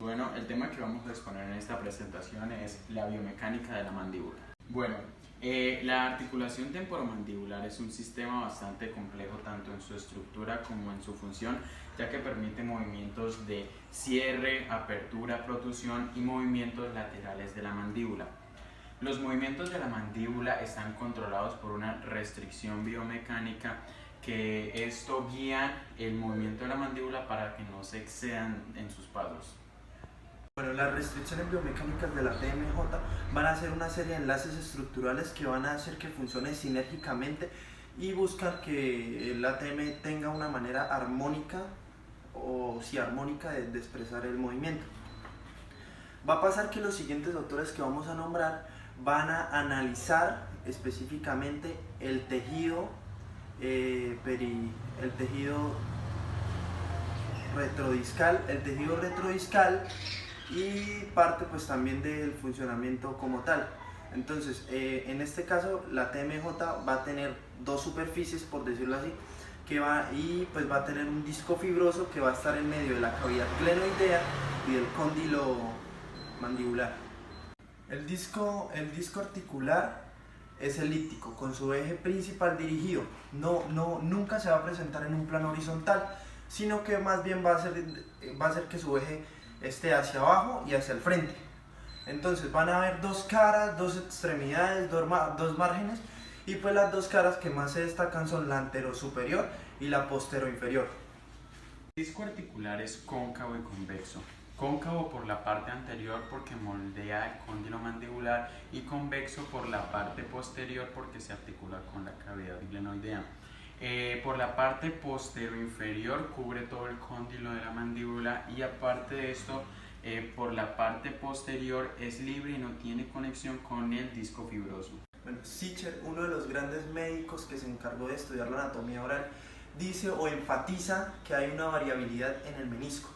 Bueno, el tema que vamos a exponer en esta presentación es la biomecánica de la mandíbula. Bueno, la articulación temporomandibular es un sistema bastante complejo tanto en su estructura como en su función, ya que permite movimientos de cierre, apertura, protrusión y movimientos laterales de la mandíbula. Los movimientos de la mandíbula están controlados por una restricción biomecánica que esto guía el movimiento de la mandíbula para que no se excedan en sus pasos. Bueno, las restricciones biomecánicas de la TMJ van a ser una serie de enlaces estructurales que van a hacer que funcione sinérgicamente y buscar que la ATM tenga una manera armónica o si armónica de expresar el movimiento. Va a pasar que los siguientes autores que vamos a nombrar van a analizar específicamente el tejido retrodiscal y parte pues también del funcionamiento como tal. Entonces en este caso la TMJ va a tener dos superficies, por decirlo así, pues va a tener un disco fibroso que va a estar en medio de la cavidad glenoidea y del cóndilo mandibular. El disco articular es elíptico, con su eje principal dirigido. Nunca se va a presentar en un plano horizontal, sino que más bien va a hacer que su eje esté hacia abajo y hacia el frente. Entonces van a haber dos caras, dos extremidades, dos márgenes, y pues las dos caras que más se destacan son la anterosuperior y la posteroinferior. El disco articular es cóncavo y convexo. Cóncavo por la parte anterior porque moldea el cóndilo mandibular y convexo por la parte posterior porque se articula con la cavidad glenoidea. Por la parte posteroinferior cubre todo el cóndilo de la mandíbula y aparte de esto, por la parte posterior es libre y no tiene conexión con el disco fibroso. Bueno, Sicher, uno de los grandes médicos que se encargó de estudiar la anatomía oral, dice o enfatiza que hay una variabilidad en el menisco.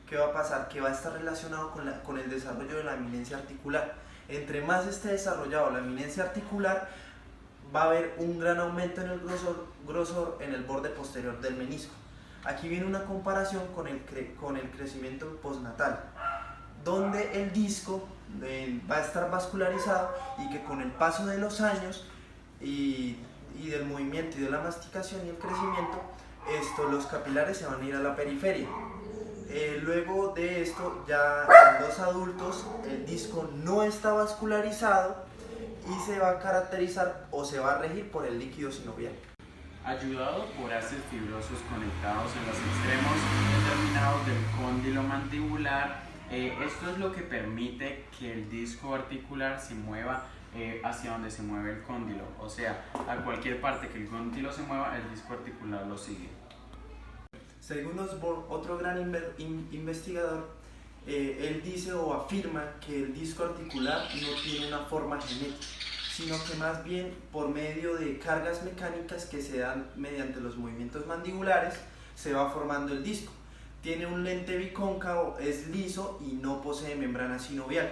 ¿Qué va a pasar? Que va a estar relacionado con el desarrollo de la eminencia articular. Entre más esté desarrollado la eminencia articular, va a haber un gran aumento en el grosor en el borde posterior del menisco. Aquí viene una comparación con el crecimiento postnatal, donde el disco va a estar vascularizado y que con el paso de los años y del movimiento y de la masticación y el crecimiento, los capilares se van a ir a la periferia. Luego de esto, ya en los adultos, el disco no está vascularizado y se va a caracterizar o se va a regir por el líquido sinovial. Ayudado por haces fibrosos conectados en los extremos determinados del cóndilo mandibular, esto es lo que permite que el disco articular se mueva hacia donde se mueve el cóndilo, o sea, a cualquier parte que el cóndilo se mueva, el disco articular lo sigue. Según Osborne, otro gran investigador, él dice o afirma que el disco articular no tiene una forma genética, sino que más bien por medio de cargas mecánicas que se dan mediante los movimientos mandibulares se va formando el disco. Tiene un lente bicóncavo, es liso y no posee membrana sinovial.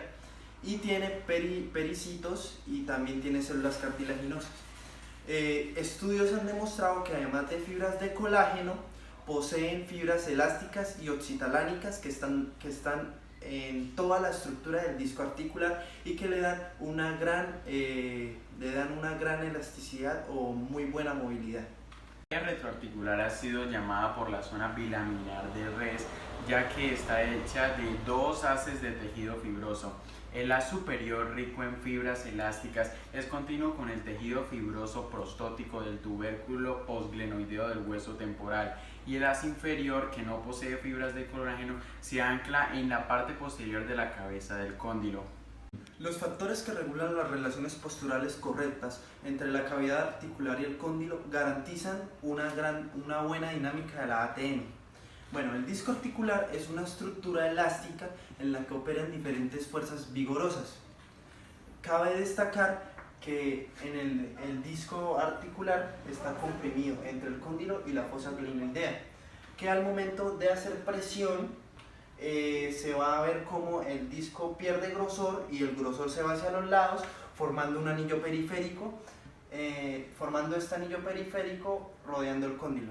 Y tiene pericitos y también tiene células cartilaginosas. Estudios han demostrado que además de fibras de colágeno, poseen fibras elásticas y oxitalánicas que están en toda la estructura del disco articular y que le dan una gran elasticidad o muy buena movilidad. La vía retroarticular ha sido llamada por la zona bilaminar de res, ya que está hecha de dos haces de tejido fibroso. El haz superior, rico en fibras elásticas, es continuo con el tejido fibroso prostótico del tubérculo postglenoideo del hueso temporal, y el haz inferior, que no posee fibras de colágeno, se ancla en la parte posterior de la cabeza del cóndilo. Los factores que regulan las relaciones posturales correctas entre la cavidad articular y el cóndilo garantizan una buena dinámica de la ATM. Bueno, el disco articular es una estructura elástica en la que operan diferentes fuerzas vigorosas. Cabe destacar que el disco articular está comprimido entre el cóndilo y la fosa glenoidea, que al momento de hacer presión se va a ver como el disco pierde grosor y el grosor se va hacia los lados, formando un anillo periférico, rodeando el cóndilo.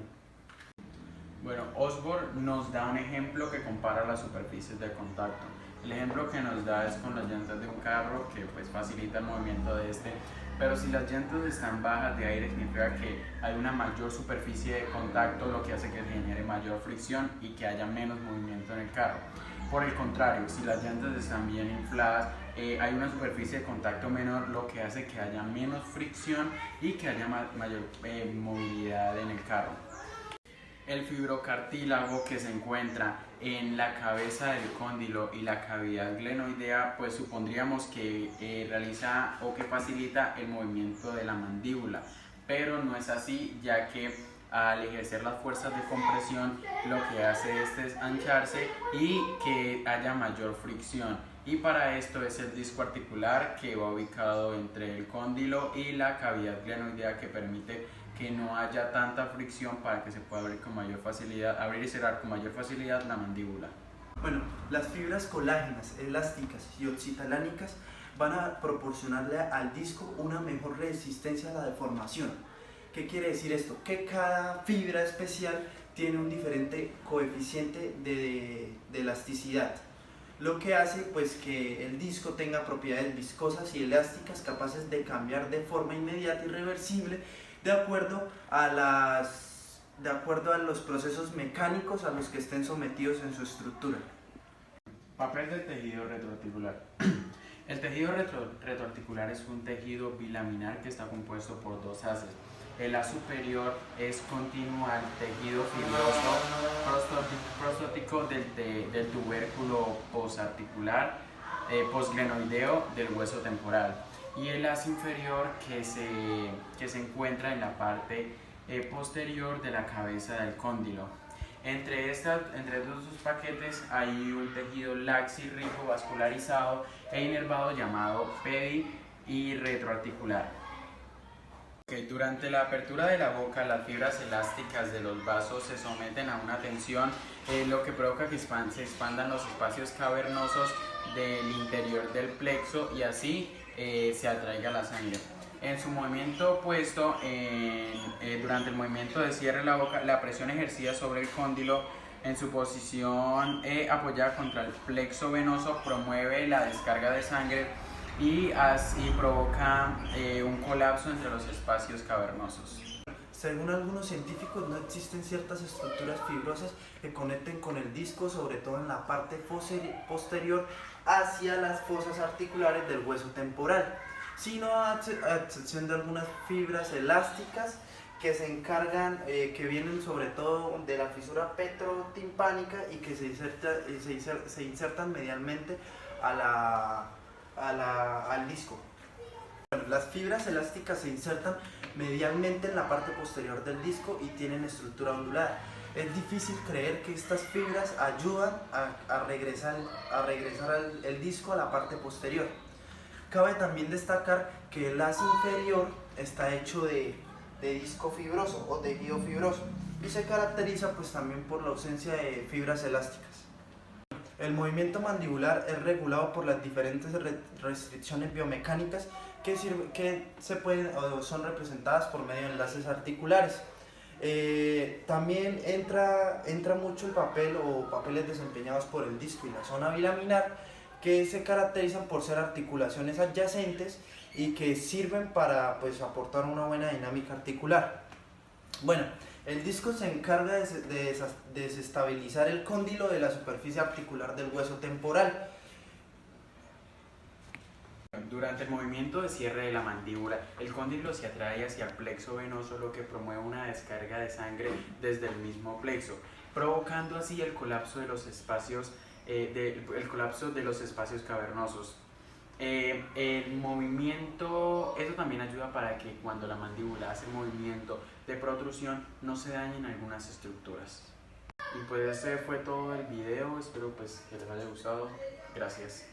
Bueno, Osborne nos da un ejemplo que compara las superficies de contacto. El ejemplo que nos da es con las llantas de un carro que pues facilita el movimiento de este, pero si las llantas están bajas de aire significa que hay una mayor superficie de contacto, lo que hace que se genere mayor fricción y que haya menos movimiento en el carro. Por el contrario, si las llantas están bien infladas, hay una superficie de contacto menor, lo que hace que haya menos fricción y que haya mayor movilidad en el carro. El fibrocartílago que se encuentra en la cabeza del cóndilo y la cavidad glenoidea, pues supondríamos que realiza o que facilita el movimiento de la mandíbula, pero no es así, ya que al ejercer las fuerzas de compresión lo que hace es ancharse y que haya mayor fricción, y para esto es el disco articular que va ubicado entre el cóndilo y la cavidad glenoidea, que permite que no haya tanta fricción para que se pueda abrir con mayor facilidad, abrir y cerrar con mayor facilidad la mandíbula. Bueno, las fibras colágenas, elásticas y oxitalánicas van a proporcionarle al disco una mejor resistencia a la deformación. ¿Qué quiere decir esto? Que cada fibra especial tiene un diferente coeficiente de elasticidad, lo que hace pues que el disco tenga propiedades viscosas y elásticas capaces de cambiar de forma inmediata y reversible de acuerdo a los procesos mecánicos a los que estén sometidos en su estructura. Papel del tejido retroarticular. El tejido retroarticular es un tejido bilaminar que está compuesto por dos haces. El haz superior es continuo al tejido fibroso prostótico del tubérculo posarticular, posglenoideo del hueso temporal, y el haz inferior que se encuentra en la parte posterior de la cabeza del cóndilo. Entre estos dos paquetes hay un tejido laxi-rico vascularizado e inervado llamado pedi y retroarticular. Durante la apertura de la boca, las fibras elásticas de los vasos se someten a una tensión, lo que provoca que se expandan los espacios cavernosos del interior del plexo y así se atraiga la sangre. En su movimiento opuesto, durante el movimiento de cierre de la boca, la presión ejercida sobre el cóndilo en su posición apoyada contra el plexo venoso promueve la descarga de sangre y así provoca un colapso entre los espacios cavernosos. Según algunos científicos, no existen ciertas estructuras fibrosas que conecten con el disco, sobre todo en la parte posterior hacia las fosas articulares del hueso temporal, sino a excepción de algunas fibras elásticas que se encargan, que vienen sobre todo de la fisura petrotimpánica y que se insertan medialmente al disco. Las fibras elásticas se insertan medialmente en la parte posterior del disco y tienen estructura ondulada. Es difícil creer que estas fibras ayudan a regresar el disco a la parte posterior. Cabe también destacar que el haz inferior está hecho de disco fibroso o tejido fibroso y se caracteriza pues también por la ausencia de fibras elásticas. El movimiento mandibular es regulado por las diferentes restricciones biomecánicas que son representadas por medio de enlaces articulares. También entra mucho el papel o papeles desempeñados por el disco y la zona bilaminar, que se caracterizan por ser articulaciones adyacentes y que sirven para pues, aportar una buena dinámica articular. Bueno, el disco se encarga de desestabilizar el cóndilo de la superficie articular del hueso temporal. Durante el movimiento de cierre de la mandíbula, el cóndilo se atrae hacia el plexo venoso, lo que promueve una descarga de sangre desde el mismo plexo, provocando así el colapso de los espacios cavernosos. El movimiento, eso también ayuda para que cuando la mandíbula hace movimiento de protrusión no se dañen algunas estructuras. Y pues este fue todo el video, espero pues que les haya gustado. Gracias.